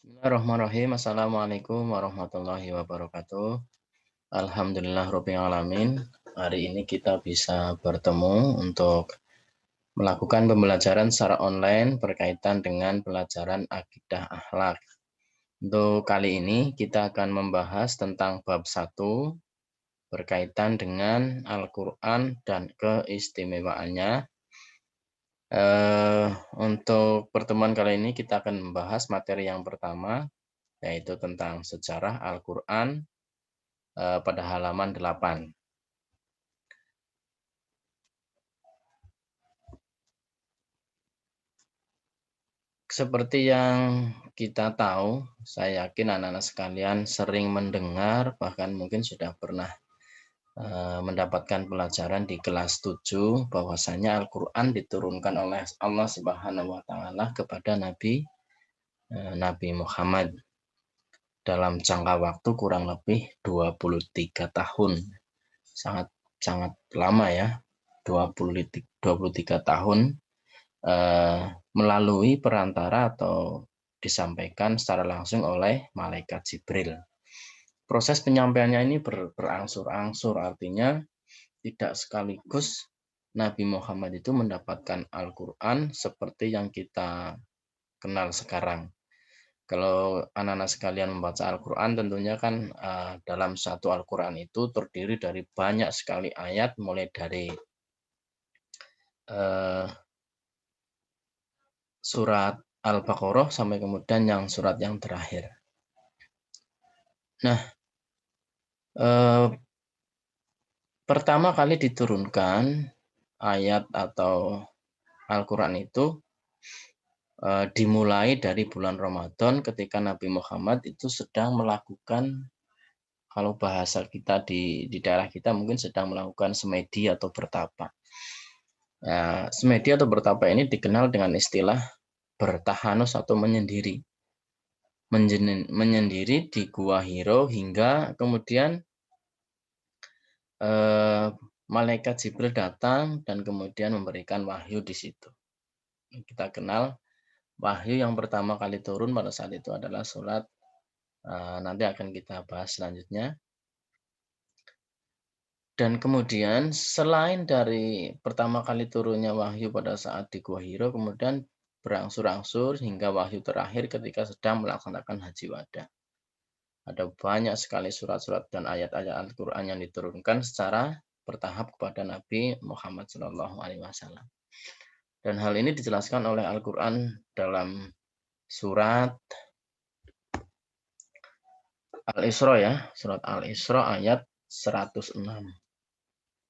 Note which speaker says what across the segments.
Speaker 1: Bismillahirrahmanirrahim. Assalamualaikum warahmatullahi wabarakatuh. Alhamdulillah rabbil alamin. Hari ini kita bisa bertemu untuk melakukan pembelajaran secara online berkaitan dengan pelajaran akidah akhlak. Untuk kali ini kita akan membahas tentang bab 1 berkaitan dengan Al-Quran dan keistimewaannya. Untuk pertemuan kali ini kita akan membahas materi yang pertama, yaitu tentang sejarah Al-Quran pada halaman 8. Seperti yang kita tahu, saya yakin anak-anak sekalian sering mendengar, bahkan mungkin sudah pernah mendapatkan pelajaran di kelas 7, bahwasanya Al-Quran diturunkan oleh Allah Subhanahu wa Ta'ala kepada Nabi Muhammad dalam jangka waktu kurang lebih 23 tahun. Sangat sangat lama ya, 23 tahun melalui perantara atau disampaikan secara langsung oleh malaikat Jibril. Proses penyampaiannya ini berangsur-angsur, artinya tidak sekaligus Nabi Muhammad itu mendapatkan Al-Quran seperti yang kita kenal sekarang. Kalau anak-anak sekalian membaca Al-Quran, tentunya kan dalam satu Al-Quran itu terdiri dari banyak sekali ayat, mulai dari surat Al-Baqarah sampai kemudian yang surat yang terakhir. Nah, pertama kali diturunkan ayat atau Al-Quran itu dimulai dari bulan Ramadan ketika Nabi Muhammad itu sedang melakukan, kalau bahasa kita di daerah kita mungkin sedang melakukan semedi atau bertapa. Semedi atau bertapa ini dikenal dengan istilah bertahanus atau menyendiri. Menyendiri di Gua Hiro hingga kemudian malaikat Jibril datang dan kemudian memberikan wahyu di situ. Kita kenal wahyu yang pertama kali turun pada saat itu adalah surat, nanti akan kita bahas selanjutnya. Dan kemudian selain dari pertama kali turunnya wahyu pada saat di Gua Hiro, kemudian berangsur-angsur hingga wahyu terakhir ketika sedang melaksanakan haji wada. Ada banyak sekali surat-surat dan ayat-ayat Al-Quran yang diturunkan secara bertahap kepada Nabi Muhammad SAW. Dan hal ini dijelaskan oleh Al-Quran dalam surat Al-Isra ya, surat Al-Isra ayat 106.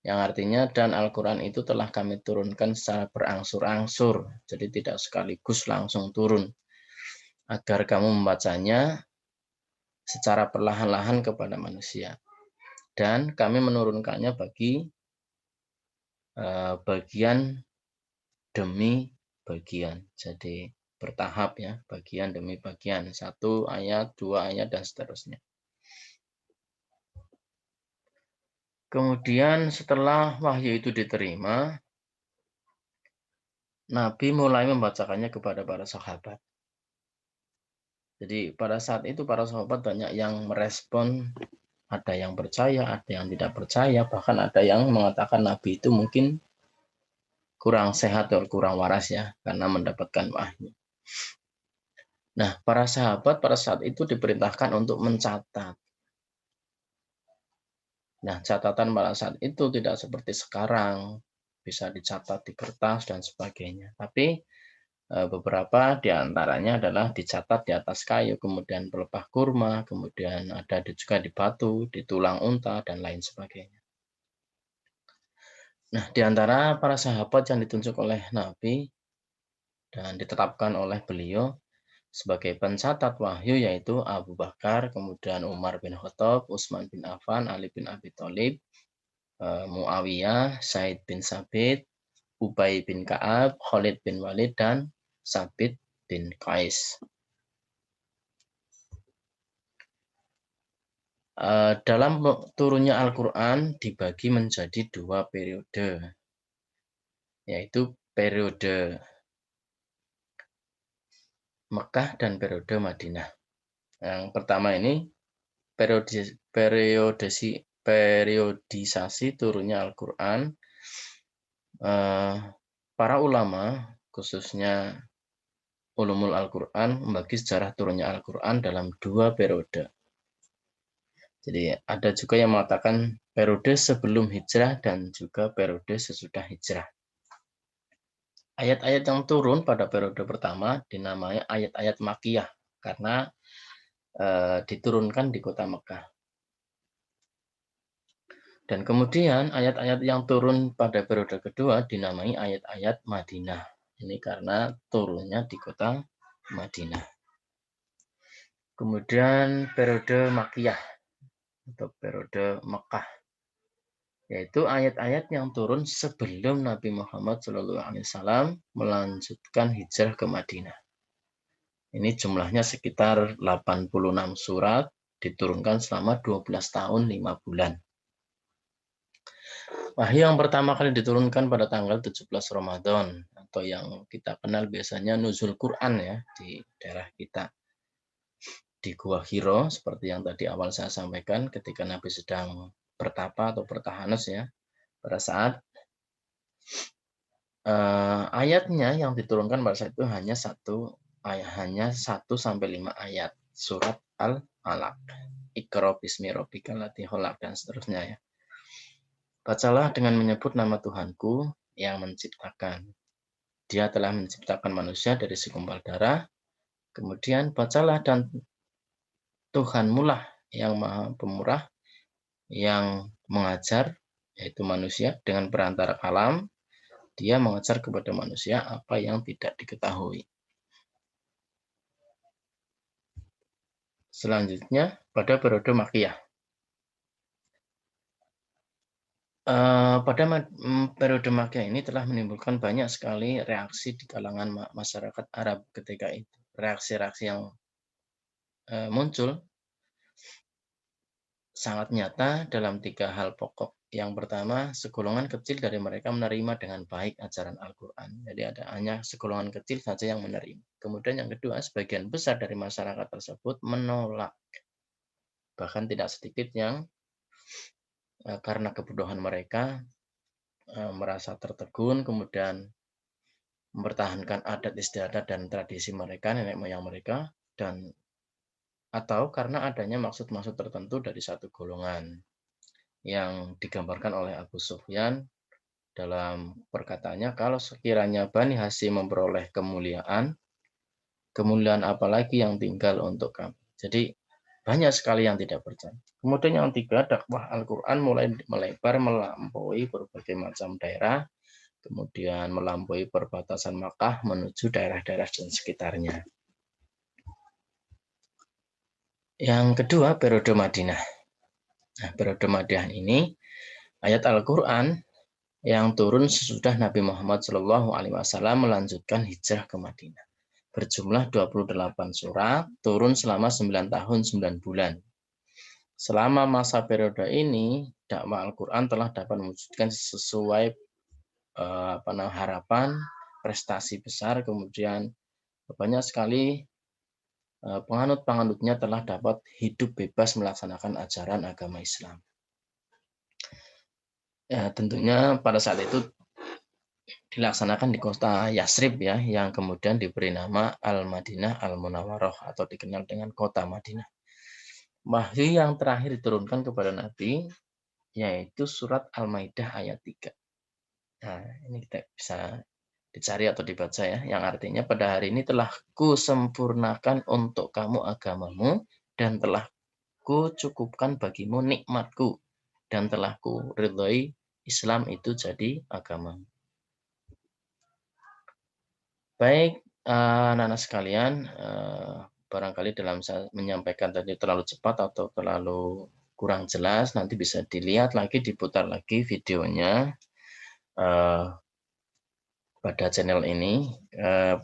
Speaker 1: Yang artinya, dan Al-Quran itu telah kami turunkan secara berangsur-angsur, jadi tidak sekaligus langsung turun, agar kamu membacanya secara perlahan-lahan kepada manusia. Dan kami menurunkannya bagi bagian demi bagian. Jadi bertahap ya, bagian demi bagian. 1 ayat, 2 ayat, dan seterusnya. Kemudian setelah wahyu itu diterima, Nabi mulai membacakannya kepada para sahabat. Jadi pada saat itu para sahabat banyak yang merespon, ada yang percaya, ada yang tidak percaya, bahkan ada yang mengatakan Nabi itu mungkin kurang sehat atau kurang waras ya, karena mendapatkan wahyu. Nah, para sahabat pada saat itu diperintahkan untuk mencatat. Nah, catatan pada saat itu tidak seperti sekarang, bisa dicatat di kertas dan sebagainya. Tapi beberapa di antaranya adalah dicatat di atas kayu, kemudian pelepah kurma, kemudian ada juga di batu, di tulang unta, dan lain sebagainya. Nah, di antara para sahabat yang ditunjuk oleh Nabi dan ditetapkan oleh beliau sebagai pencatat wahyu yaitu Abu Bakar, kemudian Umar bin Khattab, Utsman bin Affan, Ali bin Abi Thalib, Muawiyah, Said bin Sabit, Ubay bin Ka'ab, Khalid bin Walid, dan Sabit bin Qais. Dalam turunnya Al-Quran dibagi menjadi 2 periode, yaitu periode Mekah dan periode Madinah. Yang pertama ini periodisasi turunnya Al-Quran. Para ulama, khususnya ulumul Al-Quran, membagi sejarah turunnya Al-Quran dalam 2 periode. Jadi ada juga yang mengatakan periode sebelum hijrah dan juga periode sesudah hijrah. Ayat-ayat yang turun pada periode pertama dinamai ayat-ayat Makkiyah karena diturunkan di kota Mekah. Dan kemudian ayat-ayat yang turun pada periode kedua dinamai ayat-ayat Madinah. Ini karena turunnya di kota Madinah. Kemudian periode Makkiyah atau periode Mekah, yaitu ayat-ayat yang turun sebelum Nabi Muhammad SAW melanjutkan hijrah ke Madinah. Ini jumlahnya sekitar 86 surat, diturunkan selama 12 tahun 5 bulan. Wahyu yang pertama kali diturunkan pada tanggal 17 Ramadan, atau yang kita kenal biasanya nuzul Quran ya, di daerah kita. Di Gua Hiro, seperti yang tadi awal saya sampaikan, ketika Nabi sedang bertapa atau bertahanus ya, pada saat ayatnya yang diturunkan pada saat itu hanya 1-5 ayat surat Al-Alaq, Iqra bismi rabbikal ladzi khalaq, dan seterusnya ya. Bacalah dengan menyebut nama Tuhanku yang menciptakan. Dia telah menciptakan manusia dari segumpal darah. Kemudian bacalah, dan Tuhanmu lah yang maha pemurah, yang mengajar, yaitu manusia, dengan perantara kalam. Dia mengajar kepada manusia apa yang tidak diketahui. Selanjutnya, pada periode Makkiyah. Pada periode Makkiyah ini telah menimbulkan banyak sekali reaksi di kalangan masyarakat Arab ketika itu. Reaksi-reaksi yang muncul sangat nyata dalam 3 hal pokok. Yang pertama, segolongan kecil dari mereka menerima dengan baik ajaran Al-Quran. Jadi hanya segolongan kecil saja yang menerima. Kemudian yang kedua, sebagian besar dari masyarakat tersebut menolak. Bahkan tidak sedikit yang karena kebodohan mereka merasa tertegun, kemudian mempertahankan adat istiadat dan tradisi mereka, nenek moyang mereka, dan atau karena adanya maksud-maksud tertentu dari satu golongan yang digambarkan oleh Abu Sufyan dalam perkataannya, kalau sekiranya Bani Hasyim memperoleh kemuliaan apalagi yang tinggal untuk kami. Jadi banyak sekali yang tidak percaya. Kemudian yang tiga, dakwah Al-Quran mulai melebar melampaui berbagai macam daerah, kemudian melampaui perbatasan Makkah menuju daerah-daerah dan sekitarnya. Yang kedua, periode Madinah. Nah, periode Madinah ini ayat Al-Quran yang turun sesudah Nabi Muhammad SAW melanjutkan hijrah ke Madinah. Berjumlah 28 surat, turun selama 9 tahun 9 bulan. Selama masa periode ini, dakwah Al-Quran telah dapat mewujudkan sesuai harapan, prestasi besar, kemudian banyak sekali penganut-penganutnya telah dapat hidup bebas melaksanakan ajaran agama Islam. Ya, tentunya pada saat itu dilaksanakan di kota Yasrib ya, yang kemudian diberi nama Al-Madinah Al-Munawwaroh atau dikenal dengan kota Madinah. Wahyu yang terakhir diturunkan kepada Nabi yaitu surat Al-Maidah ayat 3. Nah, ini kita bisa dicari atau dibaca ya, yang artinya pada hari ini telah kusempurnakan untuk kamu agamamu dan telah kucukupkan bagimu nikmatku dan telah kuridhoi Islam itu jadi agamamu. Baik, anak-anak sekalian, barangkali dalam saya menyampaikan tadi terlalu cepat atau terlalu kurang jelas, nanti bisa dilihat lagi, diputar lagi videonya pada channel ini.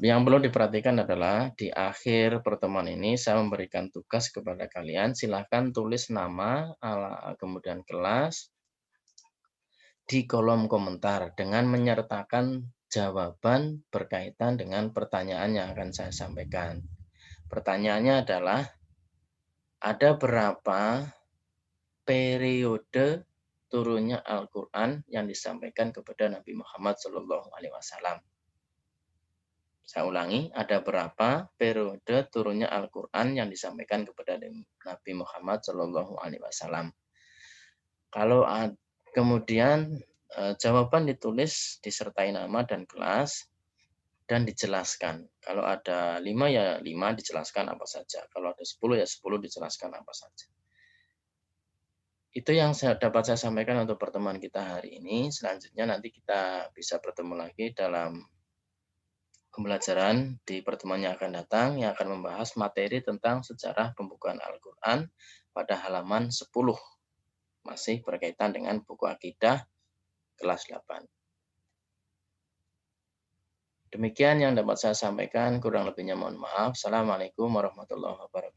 Speaker 1: Yang perlu diperhatikan adalah di akhir pertemuan ini saya memberikan tugas kepada kalian, silahkan tulis nama, kemudian kelas di kolom komentar dengan menyertakan jawaban berkaitan dengan pertanyaan yang akan saya sampaikan. Pertanyaannya adalah, ada berapa periode turunnya Al-Quran yang disampaikan kepada Nabi Muhammad SAW. Saya ulangi, ada berapa periode turunnya Al-Quran yang disampaikan kepada Nabi Muhammad SAW. Kalau kemudian jawaban ditulis disertai nama dan kelas dan dijelaskan. Kalau ada 5 ya 5 dijelaskan apa saja. Kalau ada 10 ya 10 dijelaskan apa saja. Itu yang dapat saya sampaikan untuk pertemuan kita hari ini. Selanjutnya nanti kita bisa bertemu lagi dalam pembelajaran di pertemuan yang akan datang yang akan membahas materi tentang sejarah pembukaan Al-Quran pada halaman 10. Masih berkaitan dengan buku akidah kelas 8. Demikian yang dapat saya sampaikan, kurang lebihnya mohon maaf. Assalamualaikum warahmatullahi wabarakatuh.